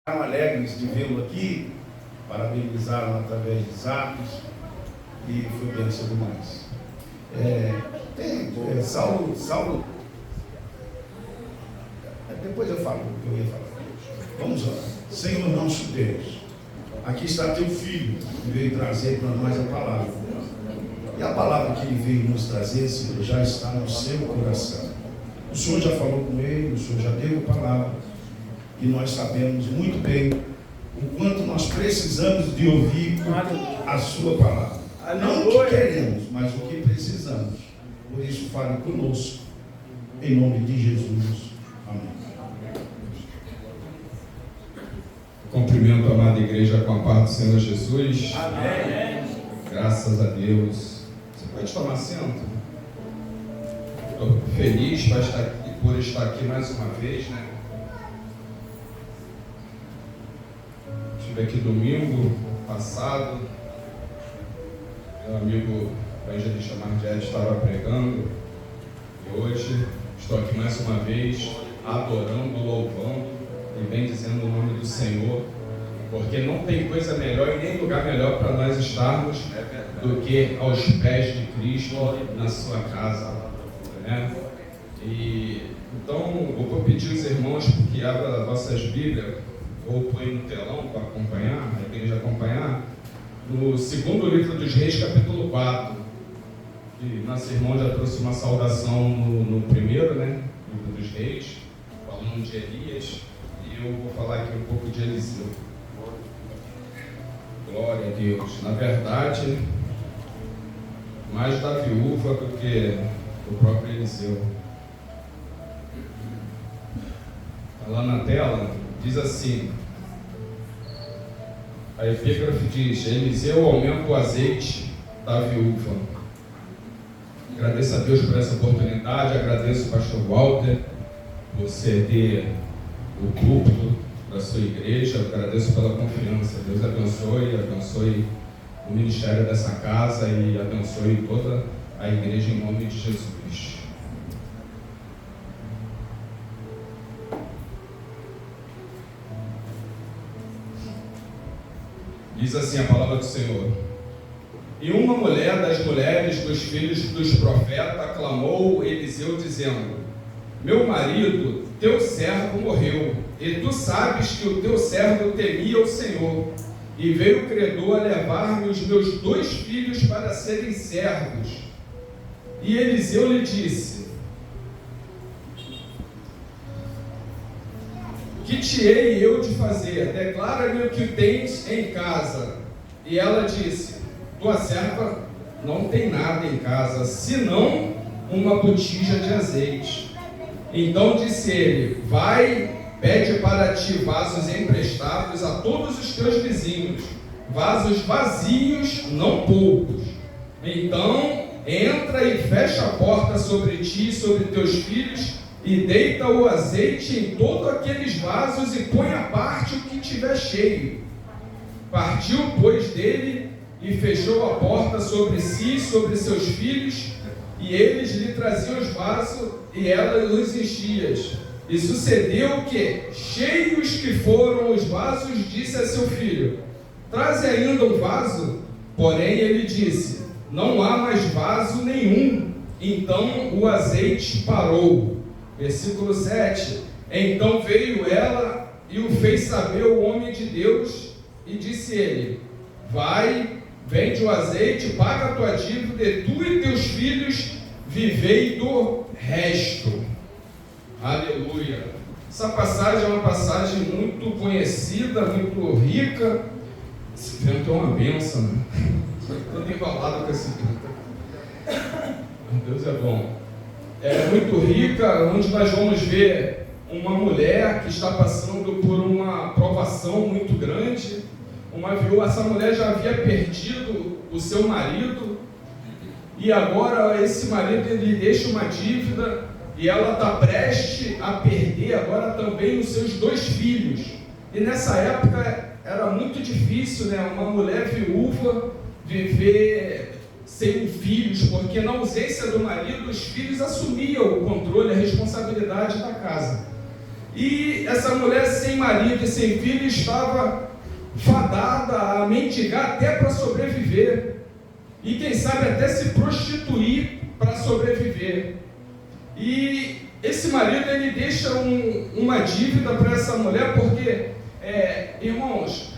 Alegres de vê-lo aqui, parabenizaram através de zaps e foi bênção demais. Saulo, depois eu falo o que eu ia falar. Vamos lá. Senhor nosso Deus, aqui está teu filho que veio trazer para nós a palavra. E a palavra que ele veio nos trazer, Senhor, já está no seu coração. O Senhor já falou com ele, o Senhor já deu a palavra. E nós sabemos muito bem o quanto nós precisamos de ouvir a sua palavra. Não o que queremos, mas o que precisamos. Por isso, fale conosco. Em nome de Jesus. Amém. Cumprimento a amada igreja com a paz do Senhor Jesus. Amém. Graças a Deus. Você pode tomar assento? Estou feliz por estar aqui mais uma vez, né? Estive aqui domingo passado, meu amigo evangelista Mardiete estava pregando, e hoje estou aqui mais uma vez, adorando, louvando e bendizendo o nome do Senhor, porque não tem coisa melhor e nem lugar melhor para nós estarmos do que aos pés de Cristo na sua casa, né? E então eu vou pedir aos irmãos que abram as vossas Bíblias, ou põe no telão para acompanhar, a igreja acompanhar, no segundo livro dos Reis, capítulo 4. E nosso irmão já trouxe uma saudação no primeiro, né? Livro dos Reis, falando de Elias, e eu vou falar aqui um pouco de Eliseu. Glória a Deus. Na verdade, mais da viúva do que o próprio Eliseu. Está lá na tela. Diz assim, a epígrafe diz: Eliseu aumenta o azeite da viúva. Agradeço a Deus por essa oportunidade, agradeço ao pastor Walter por ceder o púlpito da sua igreja, agradeço pela confiança. Deus abençoe o ministério dessa casa e abençoe toda a igreja em nome de Jesus. Diz assim a palavra do Senhor: E uma mulher das mulheres dos filhos dos profetas clamou Eliseu, dizendo: Meu marido, teu servo, morreu, e tu sabes que o teu servo temia o Senhor, e veio o credor a levar-me os meus 2 filhos para serem servos. E Eliseu lhe disse: Que te hei eu de fazer? Declara-me o que tens em casa. E ela disse: Tua serva não tem nada em casa, senão uma botija de azeite. Então disse ele: Vai, pede para ti vasos emprestados a todos os teus vizinhos, vasos vazios, não poucos. Então entra e fecha a porta sobre ti e sobre teus filhos, e deita o azeite em todos aqueles vasos e põe à parte o que tiver cheio. Partiu, pois, dele e fechou a porta sobre si e sobre seus filhos, e eles lhe traziam os vasos e ela os enchia. E sucedeu que, cheios que foram os vasos, disse a seu filho: Traze ainda um vaso. Porém ele disse: Não há mais vaso nenhum. Então o azeite parou. Versículo 7. Então veio ela e o fez saber o homem de Deus, e disse ele: Vai, vende o azeite, paga a tua dívida, e tu e teus filhos vivei do resto. Aleluia. Essa passagem é uma passagem muito conhecida, muito rica. Esse vento é uma bênção, né? Estou enrolado com esse vento. Deus é bom. É muito rica, onde nós vamos ver uma mulher que está passando por uma provação muito grande. Uma viúva, essa mulher já havia perdido o seu marido, e agora esse marido lhe deixa uma dívida, e ela está prestes a perder agora também os seus 2 filhos. E nessa época era muito difícil, né, uma mulher viúva viver sem filhos, porque na ausência do marido, os filhos assumiam o controle, a responsabilidade da casa. E essa mulher sem marido e sem filho estava fadada a mendigar até para sobreviver. E quem sabe até se prostituir para sobreviver. E esse marido, ele deixa uma dívida para essa mulher, porque, irmãos,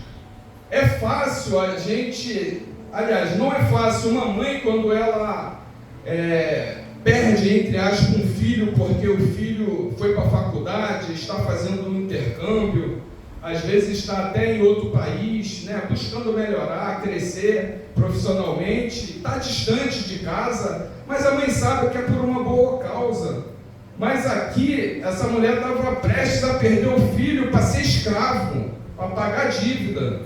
é fácil a gente, aliás, não é fácil uma mãe quando ela perde, entre aspas, um filho, porque o filho foi para a faculdade, está fazendo um intercâmbio, às vezes está até em outro país, né, buscando melhorar, crescer profissionalmente, está distante de casa, mas a mãe sabe que é por uma boa causa. Mas aqui, essa mulher estava prestes a perder o filho para ser escravo, para pagar dívida.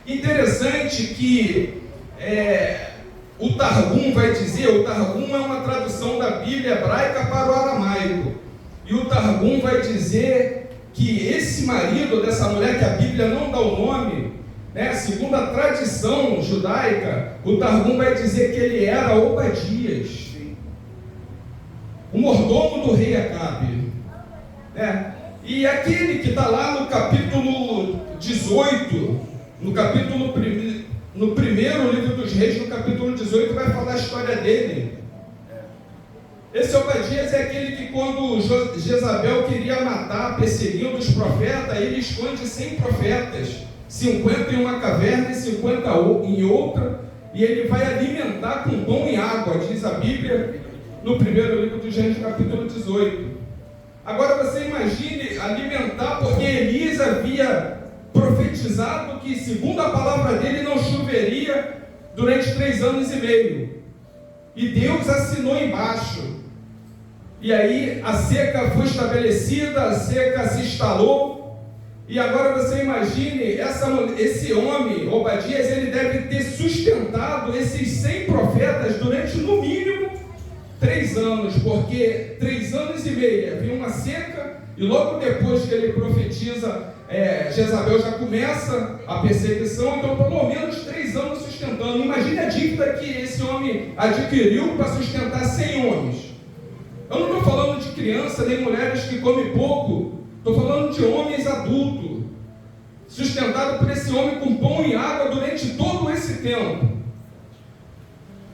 Interessante que o Targum vai dizer, o Targum é uma tradução da Bíblia hebraica para o aramaico, e o Targum vai dizer que esse marido dessa mulher, que a Bíblia não dá o nome, né, segundo a tradição judaica, o Targum vai dizer que ele era Obadias, o mordomo do rei Acabe, né? E aquele que está lá no capítulo 18, no primeiro livro dos reis, no capítulo 18, vai falar a história dele. Esse Obadias é aquele que, quando Jezabel queria matar, perseguindo os profetas, ele esconde 100 profetas, 50 em uma caverna e 50 em outra, e ele vai alimentar com pão e água, diz a Bíblia, no primeiro livro dos reis, capítulo 18. Agora você imagine alimentar, porque Elias havia profetizado que, segundo a palavra dele, não choveria durante 3 anos e meio. E Deus assinou embaixo. E aí a seca foi estabelecida, a seca se instalou. E agora você imagine, esse homem, Obadias, ele deve ter sustentado esses 100 profetas durante, no mínimo, 3 anos, porque 3 anos e meio havia uma seca, e logo depois que ele profetiza, Jezabel já começa a perseguição, então pelo menos 3 anos sustentando. Imagine a dívida que esse homem adquiriu para sustentar 100 homens. Eu não estou falando de criança nem mulheres que comem pouco, estou falando de homens adultos, sustentado por esse homem com pão e água durante todo esse tempo.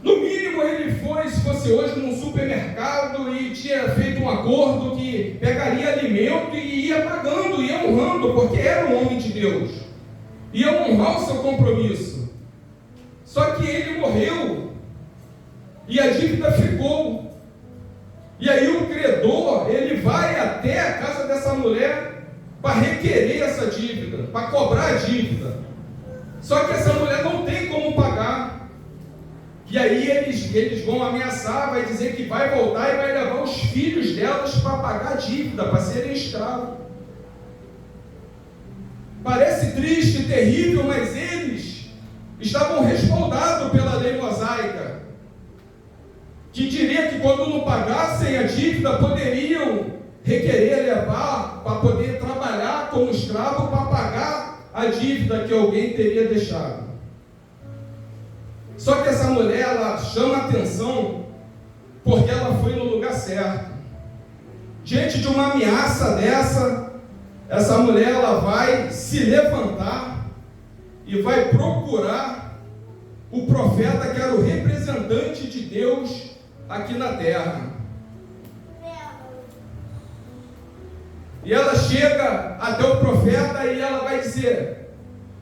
No mínimo ele foi, se fosse hoje, num supermercado e tinha feito um acordo que pegaria alimento e ia pagando, ia honrando, porque era um homem de Deus, ia honrar o seu compromisso. Só que ele morreu e a dívida ficou. E aí o credor, ele vai até a casa dessa mulher para requerer essa dívida, para cobrar a dívida. Só que essa mulher não tem como pagar. E aí eles vão ameaçar, vai dizer que vai voltar e vai levar os filhos delas para pagar a dívida, para serem escravos. Parece triste, terrível, mas eles estavam respaldados pela lei mosaica, que diria que quando não pagassem a dívida, poderiam requerer levar para poder trabalhar como escravo para pagar a dívida que alguém teria deixado. Só que essa mulher, ela chama atenção porque ela foi no lugar certo. Diante de uma ameaça dessa, essa mulher, ela vai se levantar e vai procurar o profeta que era o representante de Deus aqui na terra. E ela chega até o profeta e ela vai dizer: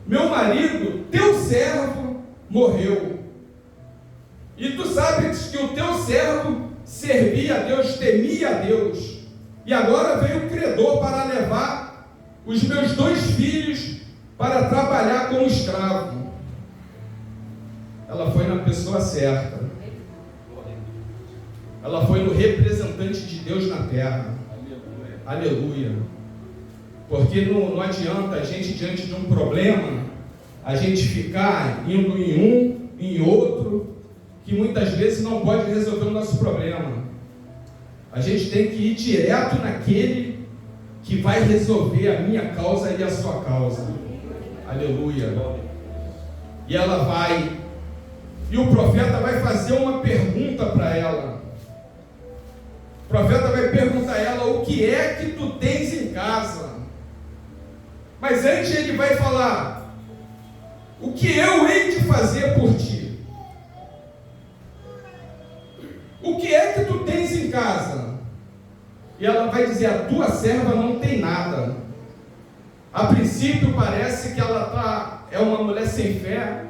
meu marido, teu servo, morreu. E tu sabes que o teu servo servia a Deus, temia a Deus. E agora veio o credor para levar os meus 2 filhos para trabalhar como escravo. Ela foi na pessoa certa. Ela foi no representante de Deus na terra. Aleluia. Porque não adianta a gente, diante de um problema, a gente ficar indo em um, em outro, que muitas vezes não pode resolver o nosso problema. A gente tem que ir direto naquele que vai resolver a minha causa e a sua causa. Aleluia. E ela vai, e o profeta vai fazer uma pergunta para ela. O profeta vai perguntar a ela: o que é que tu tens casa. Mas antes ele vai falar: o que eu hei de fazer por ti? O que é que tu tens em casa? E ela vai dizer: a tua serva não tem nada. A princípio parece que ela é uma mulher sem fé,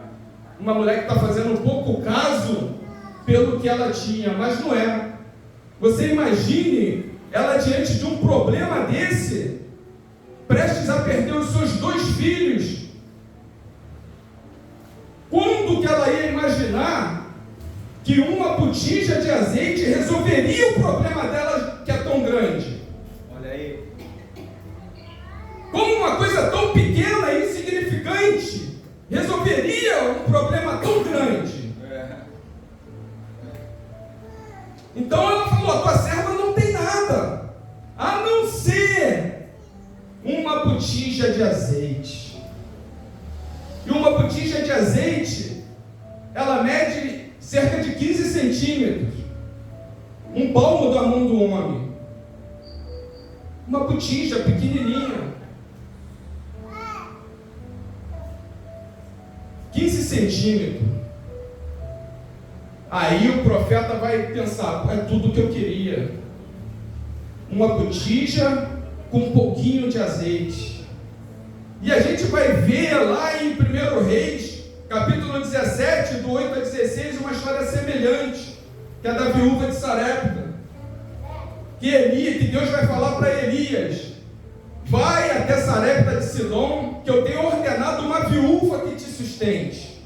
uma mulher que está fazendo pouco caso pelo que ela tinha, mas não é. Você imagine ela diante de um problema desse, prestes a perder os seus 2 filhos. Quando que ela ia imaginar que uma botija de azeite resolveria o problema dela, que é tão grande? Olha aí. Como uma coisa tão pequena e insignificante resolveria um problema tão grande? Então ela falou: a tua serva não tem nada, a não ser uma botija de azeite. E uma botija de azeite, ela mede cerca de 15 centímetros, um palmo da mão do homem. Uma botija pequenininha, 15 centímetros. Aí o profeta vai pensar: é tudo que eu queria. Uma botija com um pouquinho de azeite. E a gente vai ver lá em 1 Reis, capítulo 17, do 8 a 16, uma história semelhante, que é da viúva de Sarepta. Que Deus vai falar para Elias: vai até Sarepta de Sidom, que eu tenho ordenado uma viúva que te sustente.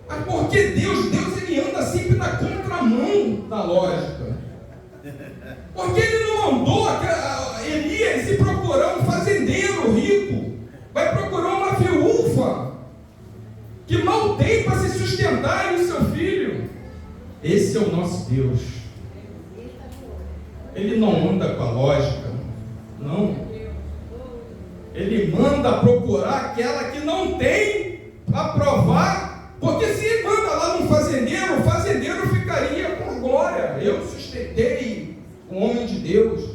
Mas porque Deus ele anda sempre na contramão da lógica. Porque ele não mandou Elias ir procurar um fazendeiro rico, vai procurar uma viúva que mal tem para se sustentar e o seu filho. Esse é o nosso Deus. Ele não anda com a lógica, não. Ele manda procurar aquela que não tem para provar, porque se manda lá num fazendeiro, o fazendeiro ficaria com glória. Eu sustentei um homem de Deus.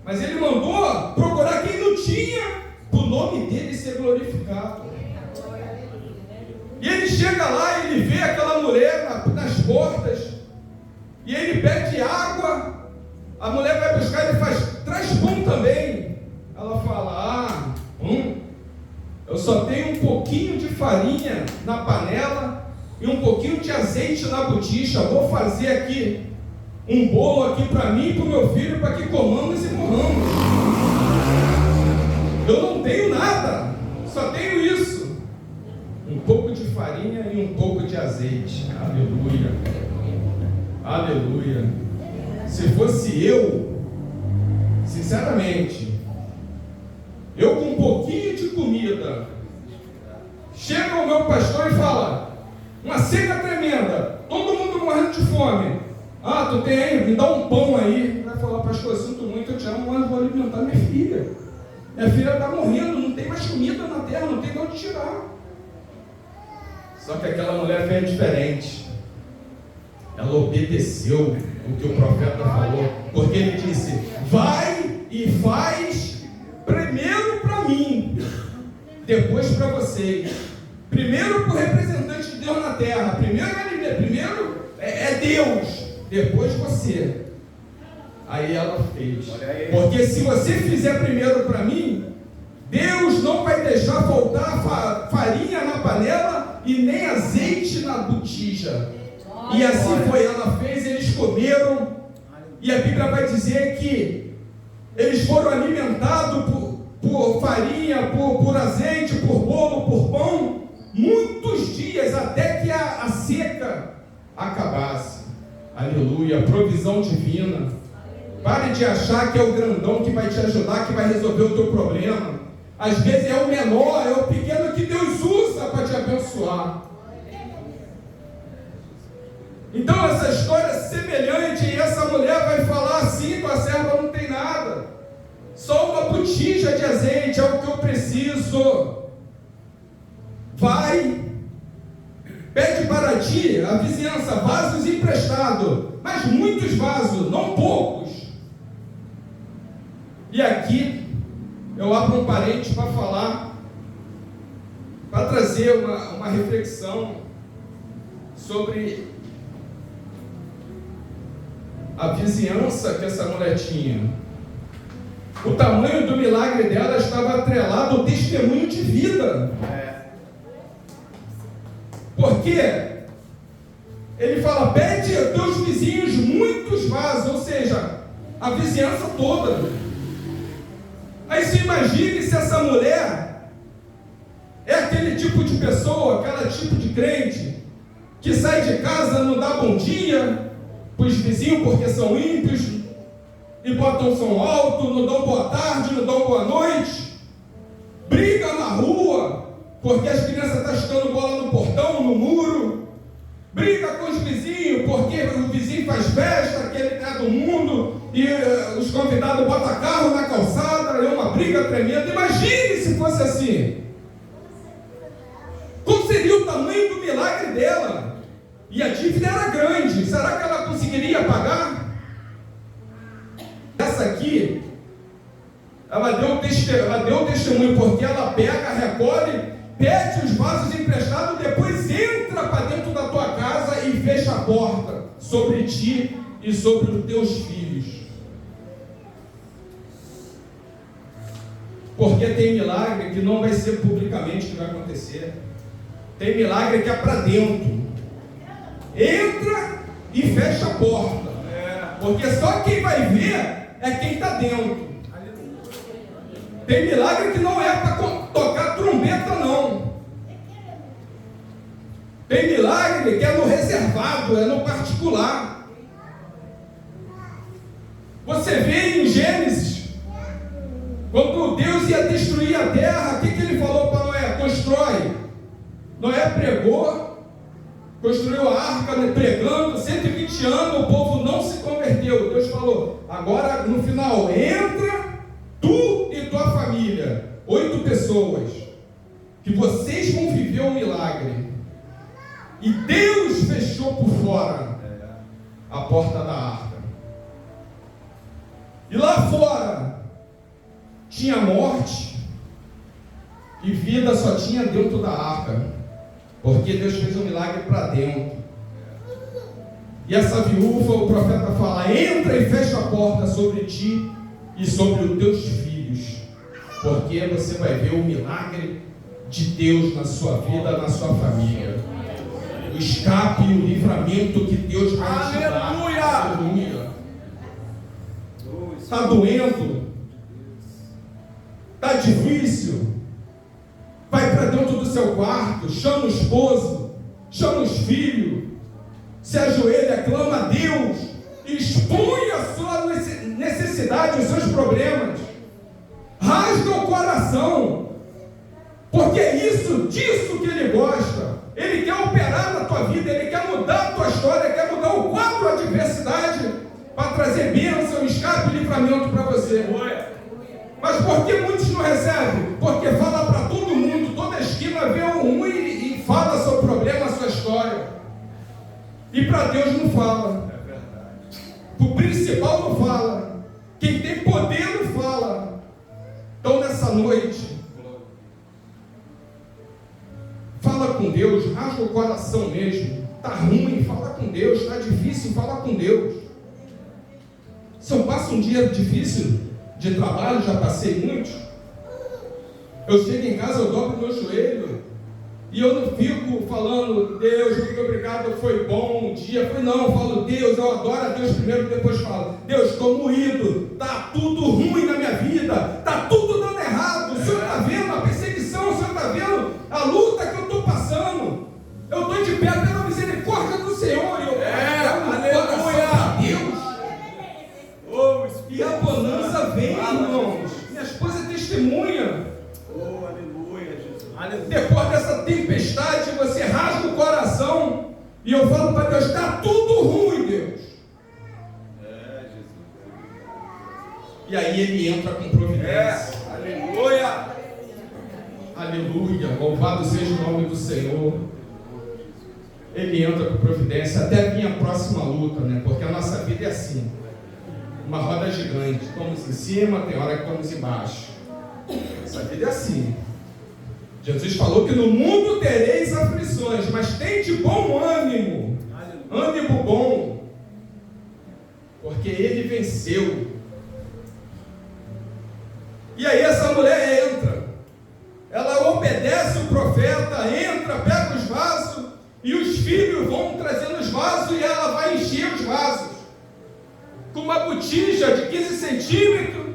Mas ele mandou procurar quem não tinha, para o nome dele ser glorificado. E ele chega lá e ele vê aquela mulher nas portas, e ele pede água. A mulher vai buscar e ele faz: traz pão também. Ela fala: eu só tenho um pouquinho de farinha na panela e um pouquinho de azeite na botija. Vou fazer aqui um bolo aqui para mim e para o meu filho, para que comamos e morramos. Eu não tenho nada, só tenho isso: um pouco de farinha e um pouco de azeite. Aleluia, aleluia. Se fosse eu, sinceramente, eu com um pouquinho de comida, chega o meu pastor e fala: uma seca tremenda, todo mundo morrendo de fome. Tu tem aí? Me dá um pão aí. Vai falar: pastor, eu sinto muito, eu te amo, mas vou alimentar minha filha. Minha filha está morrendo, não tem mais comida na terra, não tem de onde tirar. Só que aquela mulher fez diferente. Ela obedeceu o que o profeta falou, porque ele disse: vai e faz primeiro para mim, depois para vocês. Primeiro para o representante de Deus na terra. Primeiro é Deus, depois você. Aí ela fez. Porque se você fizer primeiro para mim, Deus não vai deixar faltar farinha na panela e nem azeite na botija. E assim foi, ela fez, eles comeram. E a Bíblia vai dizer que eles foram alimentados por farinha, por azeite, por bolo, por pão, muitos dias, até que a seca acabasse. Aleluia, provisão divina. Pare de achar que é o grandão que vai te ajudar, que vai resolver o teu problema. Às vezes é o menor, é o pequeno que Deus usa para te abençoar. Então essa história é semelhante, e essa mulher vai falar assim: tua serva não tem nada, só uma botija de azeite é o que eu preciso. Vai, pede para ti, a vizinhança, vasos emprestados, mas muitos vasos, não poucos. E aqui eu abro um parênteses para falar, para trazer uma reflexão sobre a vizinhança que essa mulher tinha. O tamanho do milagre dela estava atrelado ao testemunho de vida. Porque ele fala, pede a teus vizinhos muitos vasos, ou seja, a vizinhança toda. Aí você imagine se essa mulher é aquele tipo de pessoa, aquele tipo de crente, que sai de casa, não dá bom dia para os vizinhos porque são ímpios, e botam som alto, não dão boa tarde, não dão boa noite, briga na rua, porque as crianças estão chutando bola no portão, no muro, briga com os vizinhos, porque o vizinho faz festa, que ele é do mundo, e os convidados botam carro na calçada, é uma briga tremenda. Imagine se fosse assim. Qual seria o tamanho do milagre dela? E a dívida era grande, será que ela conseguiria pagar? Essa aqui, ela deu testemunho, porque ela pega, recolhe, pede os vasos emprestados, depois entra para dentro da tua casa e fecha a porta sobre ti e sobre os teus filhos. Porque tem milagre que não vai ser publicamente que vai acontecer. Tem milagre que é para dentro. Entra e fecha a porta. Porque só quem vai ver é quem está dentro. Tem milagre que não é para tocar trombeta, não. Tem milagre que é no reservado, é no particular. Você vê em Gênesis, quando Deus ia destruir a terra, o que ele falou para Noé? Constrói. Noé pregou, construiu a arca, pregando, 120 anos, o povo não se converteu. Deus falou, agora no final, entra tu e tua família, 8 pessoas, que vocês vão viver um milagre. E Deus fechou por fora a porta da arca. E lá fora tinha morte, e vida só tinha dentro da arca, porque Deus fez um milagre para dentro. E essa viúva, o profeta fala, entra e fecha a porta sobre ti e sobre os teus filhos, porque você vai ver o milagre de Deus na sua vida, na sua família, o escape e o livramento que Deus vai te dar. Aleluia! Está doendo? Está difícil? Vai para dentro do seu quarto, chama o esposo, chama os filhos, se ajoelha, clama a Deus, expõe a sua necessidade, os seus problemas, rasga o coração, porque é disso que Ele gosta. Ele quer operar na tua vida, Ele quer mudar a tua história, quer mudar o quadro da adversidade, para trazer bênção, escape e livramento para você. Mas por que muitos não recebem? Porque fala para todo mundo, toda esquina vê um e fala seu problema, a sua história. E para Deus não fala. É verdade. O principal não fala. Quem tem poder não fala. Então nessa noite, fala com Deus, rasga o coração mesmo. Está ruim, fala com Deus. Está difícil, fala com Deus. Se eu passo um dia difícil de trabalho, já passei muitos, eu chego em casa, eu dobro meu joelho, e eu não fico falando, Deus, muito obrigado, foi bom um dia. Não, eu falo, Deus, eu adoro a Deus primeiro, depois falo, Deus, estou moído, está tudo ruim na minha vida, está tudo dando errado, o Senhor está vendo a perseguição, o Senhor está vendo a luta que eu estou passando, eu estou de pé pela misericórdia do Senhor, e eu aleluia, Deus, e a bonança vem, irmãos. Minha esposa é testemunha. Oh, aleluia, Jesus. Depois dessa tempestade, você rasga o coração. E eu falo para Deus, está tudo ruim, Deus. Jesus. E aí Ele entra com providência. Aleluia. Aleluia. Louvado seja o nome do Senhor. Ele entra com providência até vir a próxima luta, né? Porque a nossa vida é assim. Uma roda gigante, estamos em cima, tem hora que estamos embaixo. vida é assim. Jesus falou que no mundo tereis aflições, mas tem de bom ânimo. Ânimo bom. Porque ele venceu. E aí essa mulher entra. Ela obedece o profeta, entra, pega os vasos, e os filhos vão trazendo os vasos, e ela vai encher os vasos. Com uma botija de 15 centímetros,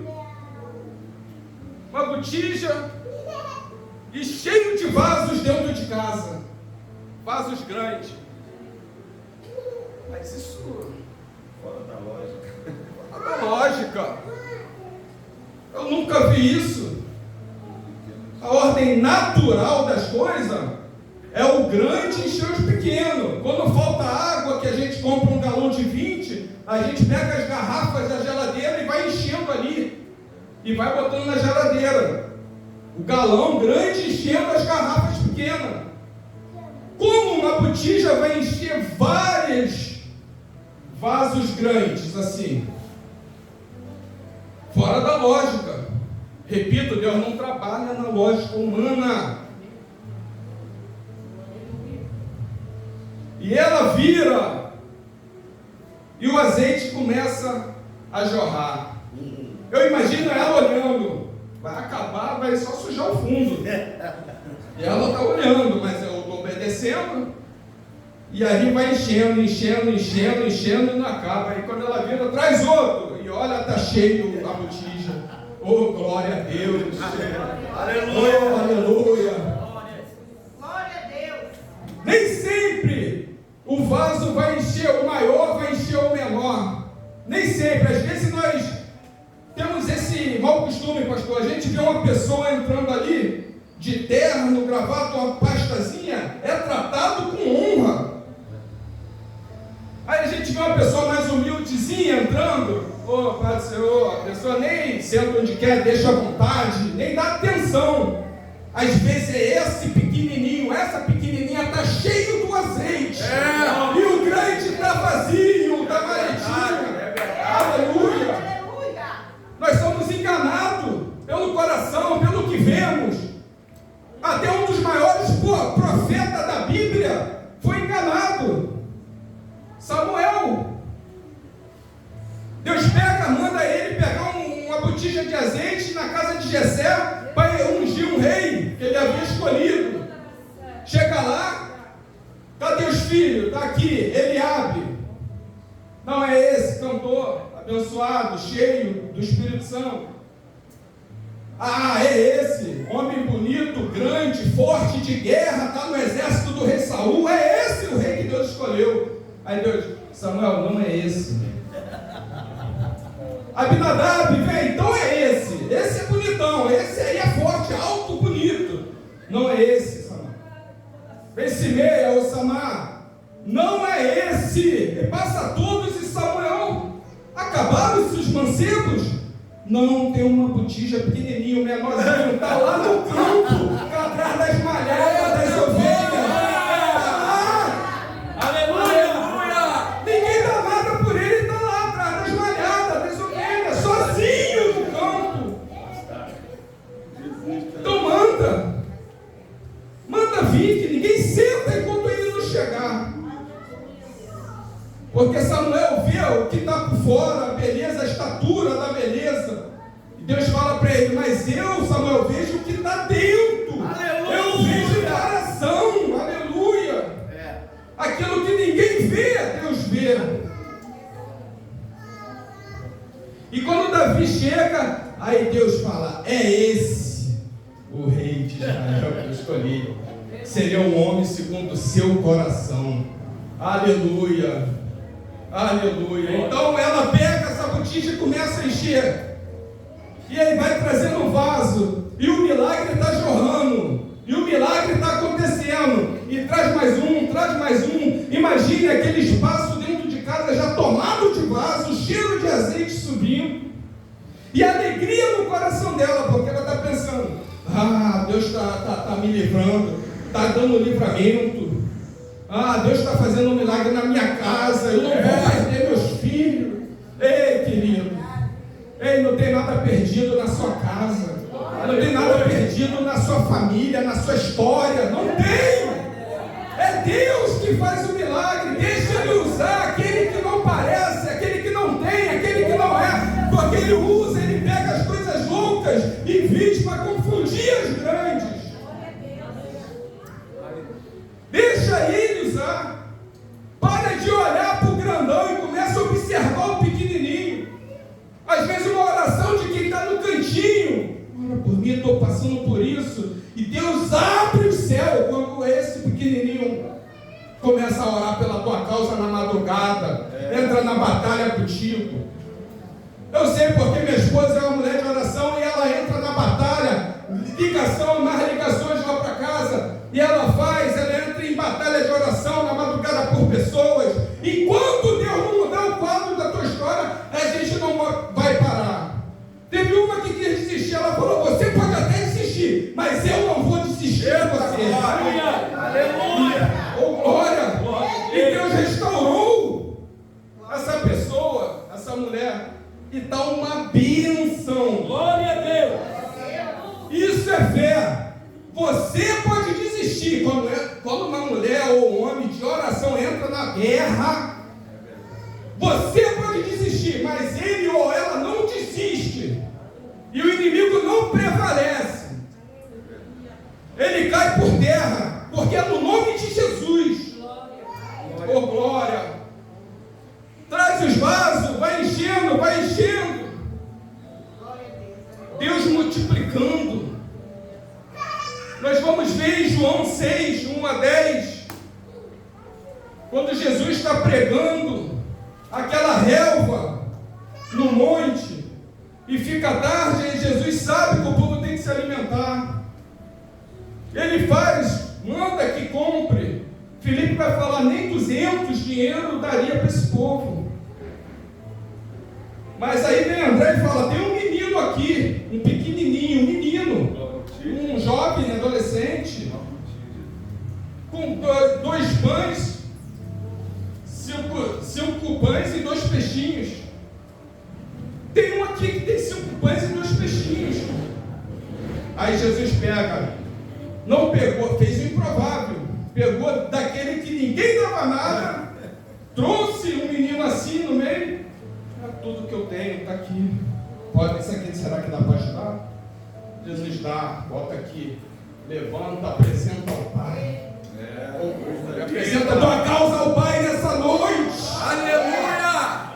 uma botija, e cheio de vasos dentro de casa. Vasos grandes. Mas isso Fora da lógica. fora da lógica. Eu nunca vi isso. A ordem natural das coisas é o grande encher os pequenos. Quando falta água, que a gente compra um galão de 20, a gente pega as garrafas da geladeira e vai enchendo ali. E vai botando na geladeira. O galão grande enchendo as garrafas pequenas. Como uma botija vai encher vários vasos grandes assim? Fora da lógica. Repito, Deus não trabalha na lógica humana. E ela vira, e o azeite começa a jorrar. Eu imagino ela olhando, vai acabar, vai só sujar o fundo. E ela está olhando, mas eu estou obedecendo. E aí vai enchendo, e não acaba. E quando ela vira, traz outro. E olha, está cheio a botija. Oh, glória a Deus. Aleluia. Oh, aleluia. Glória a Deus. Nem sempre o vaso vai encher, o maior vai encher o menor. Nem sempre. Às vezes nós temos esse mau costume, pastor. A gente vê uma pessoa entrando ali, de terno, gravata, uma pastazinha, é tratado com honra. Aí a gente vê uma pessoa mais humildezinha entrando, ô Pai do Senhor, a pessoa nem senta onde quer, deixa à vontade, nem dá atenção. Às vezes é esse pequenininho, essa pequenininha está cheio do azeite, e o grande está vazio, está maretinho. Aleluia! Aleluia. Nós somos enganados pelo coração, pelo que vemos. Até um dos maiores profetas da Bíblia foi enganado. Samuel. Deus manda ele pegar uma botija de azeite na casa de Jessé para ungir um rei que ele havia escolhido. Chega lá, cadê os filhos? Está aqui, Eliabe. Não é esse cantor abençoado, cheio do Espírito Santo. Ah, é esse, homem bonito, grande, forte de guerra, está no exército do rei Saul. É esse o rei que Deus escolheu. Aí Deus, Samuel, não é esse. Abinadab, vem, então é esse. Esse é bonitão, esse aí é forte, alto, bonito. Não é esse, Samar. Vem Simeia, ou Samar. Não é esse. E passa todos e Samuel. Acabaram-se os mancebos? Não, tem uma botija pequenininha, o menorzinho, está lá no campo, atrás das malhadas, das ovelhas. Ninguém dá nada por ele, está lá atrás das malhadas, das ovelhas, sozinho no campo. Então manda vir, que ninguém senta enquanto ele não chegar. Porque Samuel vê o que está por fora, a beleza, a estatura da beleza. E Deus fala para ele, mas eu, Samuel, vejo o que está dentro. Aleluia. Eu vejo o coração, aleluia. Aquilo que ninguém vê, Deus vê. E quando Davi chega, aí Deus fala, é esse o rei de Israel que eu escolhi. Seria um homem segundo o seu coração. Aleluia. Aleluia. Então ela pega essa botija e começa a encher. E aí vai trazendo um vaso. E o milagre está jorrando. E o milagre está acontecendo. E traz mais um, traz mais um. Imagine aquele espaço dentro de casa já tomado de vaso, cheiro de azeite subindo. E alegria no coração dela, porque ela está pensando, ah, Deus está me livrando, está dando livramento. Ah, Deus está fazendo um milagre na minha casa, eu não vou perder meus filhos. Ei, querido, ei, não tem nada perdido na sua casa, não tem nada perdido família, na sua história. Não tem. É Deus que faz o milagre. Deixa Ele usar aquele que não parece, aquele que não tem, aquele que não é. Porque Ele usa, Ele pega as coisas loucas e diz para confundir as grandes. Deixa Ele usar. Para de olhar para o grandão e começa a observar o pequenininho. Às vezes uma oração de quem está no cantinho. Ora por mim, estou passando por isso. E Deus abre o céu quando esse pequenininho começa a orar pela tua causa na madrugada. Entra na batalha contigo. Eu sei porque minha esposa é uma mulher de oração e ela entra na batalha. Ligação, mais ligações lá para casa. E ela entra em batalha de oração na madrugada por pessoas. Enquanto Deus não mudar o quadro da tua história, a gente não vai parar. Teve uma que quis desistir, ela falou: você pode até desistir, mas eu não vou desistir de você. Aleluia! Aleluia! Oh, glória! E Deus restaurou essa pessoa, essa mulher, e dá uma bênção. Glória a Deus! Isso é fé. Você pode desistir quando uma mulher ou um homem de oração entra na guerra. Você pode desistir, mas ele ou ela não desiste. E o inimigo não prevalece. Ele cai por terra, porque é no nome de Jesus. Oh, glória! Traz os vasos, vai enchendo, vai enchendo. Deus multiplicando. Nós vamos ver em João 6, 1 a 10, quando Jesus está pregando aquela relva no monte, e fica tarde, e Jesus sabe que o povo tem que se alimentar. Ele manda que compre. Filipe vai falar: nem 200 dinheiro daria para esse povo. Mas aí vem André e fala: tem um menino aqui, um pequenininho, um menino, um jovem, adolescente, com 2 pães, 5 pães e 2 peixinhos. Tem um aqui que tem 5 pães e 2 peixinhos. Aí Jesus não pegou, fez o improvável, pegou daquele que ninguém dava nada, trouxe um menino assim no meio. É tudo que eu tenho, está aqui. Isso aqui, será que dá para ajudar? Jesus dá, bota aqui, levanta, apresenta ao Pai. Apresenta a tua causa ao Pai nessa noite. Aleluia!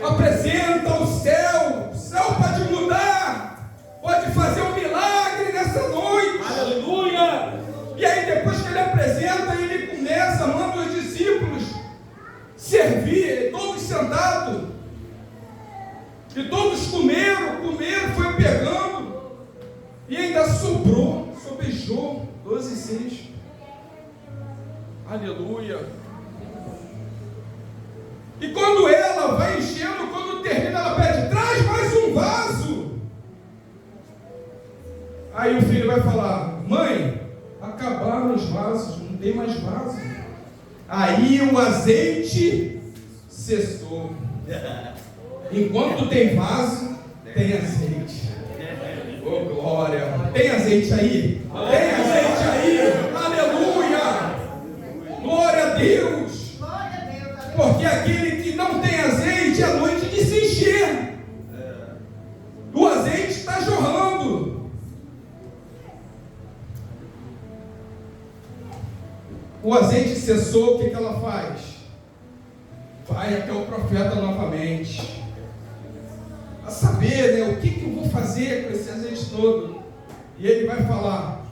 Apresenta o céu pode mudar, pode fazer um milagre nessa noite. Aleluia! E aí depois que ele apresenta, ele começa, manda os discípulos servir, todos sentados. E todos comeram, foi pegando. E ainda sobejou 12 6. Aleluia. E quando ela vai enchendo, quando termina, ela pede: traz mais um vaso. Aí o filho vai falar: mãe, acabaram os vasos, não tem mais vaso. Aí o azeite cessou. Enquanto tem vaso, tem azeite. Oh, glória! Tem azeite aí? Tem azeite aí? Aleluia! Glória a Deus! Porque aquele que não tem azeite, é noite de se encher. O azeite está jorrando. O azeite cessou, o que ela faz? Vai até o profeta novamente. A saber, o que eu vou fazer com esse azeite todo? E ele vai falar: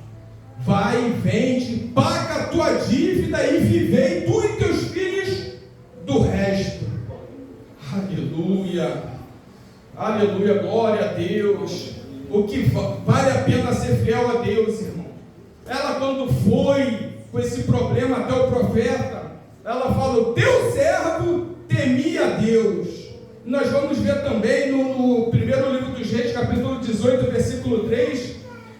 vai, vende, paga a tua dívida e vivei tu e teus filhos do resto. Aleluia, aleluia, glória a Deus. O que vale a pena ser fiel a Deus, irmão. Ela, quando foi com esse problema até o profeta, ela fala: o teu servo temia a Deus. Nós vamos ver também no primeiro livro dos Reis, capítulo 18, versículo 3,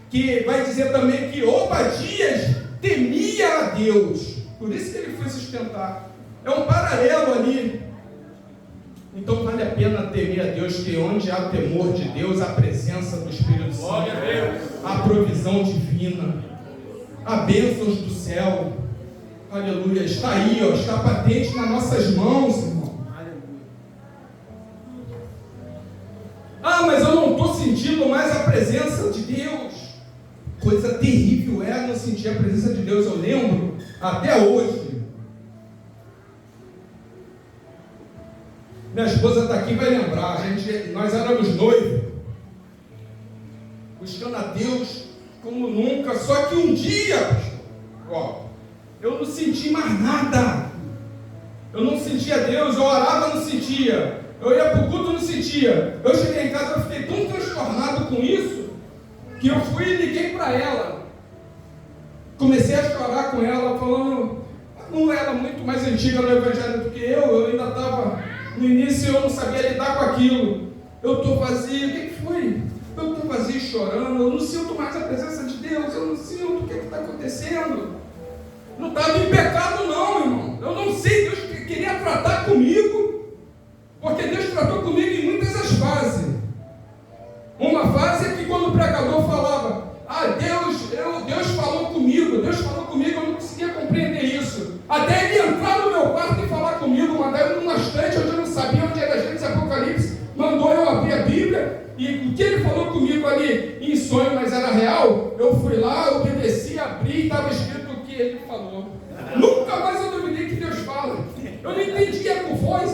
que vai dizer também que Obadias temia a Deus, por isso que ele foi sustentar. É um paralelo ali. Então vale a pena temer a Deus, que onde há temor de Deus, a presença do Espírito Santo, a provisão divina. a bênçãos do céu. Aleluia. Está aí, ó, está patente nas nossas mãos, irmão. Ah, mas eu não estou sentindo mais a presença de Deus. Coisa terrível é não sentir a presença de Deus. Eu lembro, até hoje, minha esposa está aqui, vai lembrar, nós éramos noivos, buscando a Deus como nunca, só que um dia, pastor, ó, eu não senti mais nada. Eu não sentia Deus, eu orava, não sentia. Eu ia para o culto, não sentia. Eu cheguei em casa, eu fiquei tão transtornado com isso, que eu fui e liguei para ela. Comecei a chorar com ela, falando, não era muito mais antiga no evangelho do que eu ainda estava no início, eu não sabia lidar com aquilo. Eu estou vazio, o que foi? Eu estou vazio, chorando, eu não sinto mais a presença de Deus, eu não sinto o que está acontecendo. Não estava em pecado não, irmão. Eu não sei, Deus queria tratar comigo, porque Deus tratou comigo em muitas as fases. Uma fase é que quando o pregador falava, Deus falou comigo, eu não conseguia compreender isso. Até ele entrar no meu quarto e falar comigo, mandar eu numa estante onde eu não sabia onde era Gênesis e Apocalipse, mandou eu abrir a Bíblia, e o que ele falou comigo ali em sonho, mas era real, eu fui lá, obedeci, abri e estava escrito o que ele falou. Nunca mais eu duvidei que Deus fala. Eu não entendia por voz,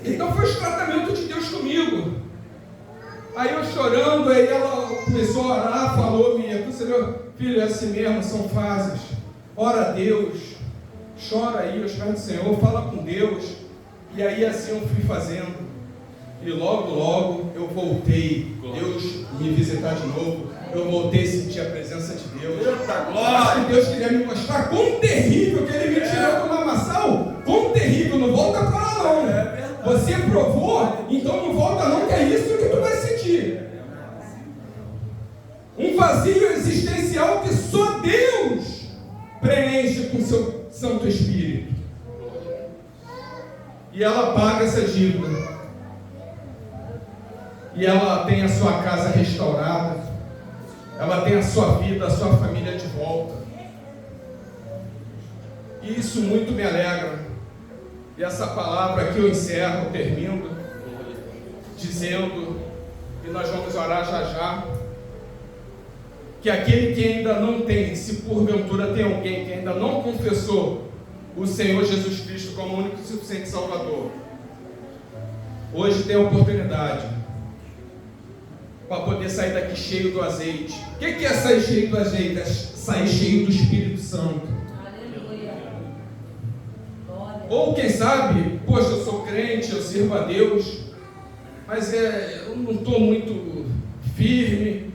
Então foi o tratamento de Deus comigo. Aí eu chorando, aí ela começou a orar, falou-me, aconselhou, filho, é assim mesmo, são fases. Ora a Deus, chora aí aos pés do Senhor, fala com Deus. E aí assim eu fui fazendo. E logo eu voltei, Deus me visitar de novo, eu voltei a sentir a presença de Deus. Acho que Deus queria me mostrar quão terrível que Ele me tirou do lamaçal, quão terrível, não volta para lá não. Você provou, então não volta não, que é isso que tu vai sentir. Um vazio existencial que só Deus preenche com seu Santo Espírito. E ela paga essa dívida. E ela tem a sua casa restaurada. Ela tem a sua vida, a sua família de volta. E isso muito me alegra. E essa palavra aqui eu encerro, termino, dizendo, e nós vamos orar já, que aquele que ainda não tem, se porventura tem alguém que ainda não confessou o Senhor Jesus Cristo como único e suficiente Salvador, hoje tem a oportunidade para poder sair daqui cheio do azeite. O que é sair cheio do azeite? É sair cheio do Espírito Santo. Aleluia. Ou quem sabe, poxa, eu sou crente, eu sirvo a Deus, mas eu não estou muito firme,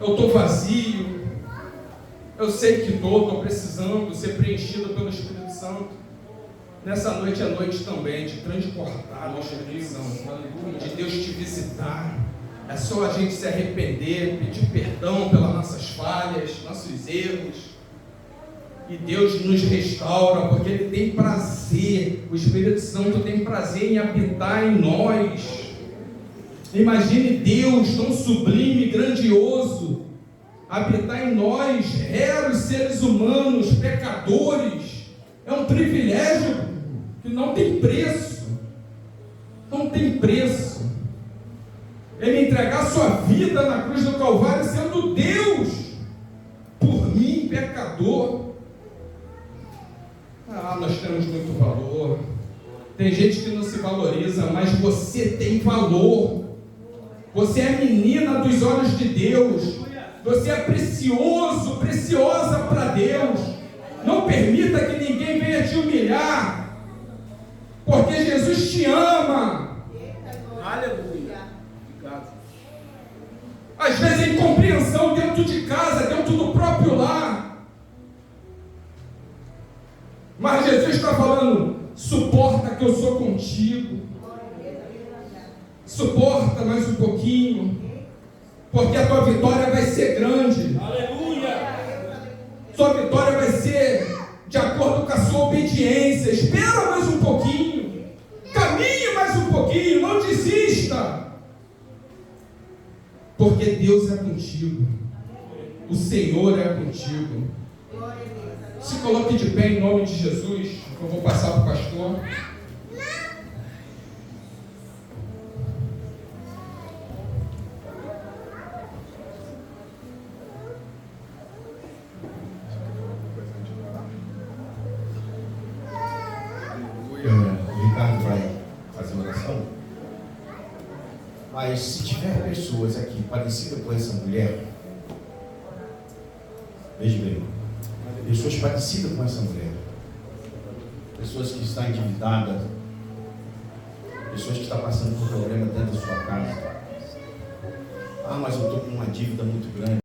eu estou vazio, eu sei que estou precisando ser preenchido pelo Espírito Santo. Nessa noite é noite também de transportar no Espírito Santo, de Deus te visitar. É só a gente se arrepender, pedir perdão pelas nossas falhas, nossos erros, e Deus nos restaura, porque Ele tem prazer, o Espírito Santo tem prazer em habitar em nós. Imagine Deus tão sublime, grandioso, habitar em nós, reros seres humanos, pecadores. É um privilégio que não tem preço. Não tem preço. Ele entregar sua vida na cruz do Calvário, sendo Deus por mim, pecador. Nós temos muito valor. Tem gente que não se valoriza, mas você tem valor. Você é menina dos olhos de Deus. Você é precioso, preciosa para Deus. Não permita que ninguém venha te humilhar, porque Jesus te ama. Aleluia. Às vezes é incompreensão dentro de casa, dentro do próprio lar. Mas Jesus está falando, suporta que eu sou contigo. Suporta mais um pouquinho, porque a tua vitória vai ser grande. Aleluia. Sua vitória vai ser de acordo com a sua obediência. Espera mais um pouquinho, caminhe mais um pouquinho, não desista, porque Deus Deus é contigo. O Senhor é contigo. Se coloque de pé em nome de Jesus. Eu vou passar para o pastor. O Ricardo vai fazer uma oração. Mas se tiver pessoas aqui parecidas com essa mulher, veja bem, pessoas parecidas com essa mulher, pessoas que estão endividadas, pessoas que estão passando por problema dentro da sua casa. Ah, mas eu estou com uma dívida muito grande.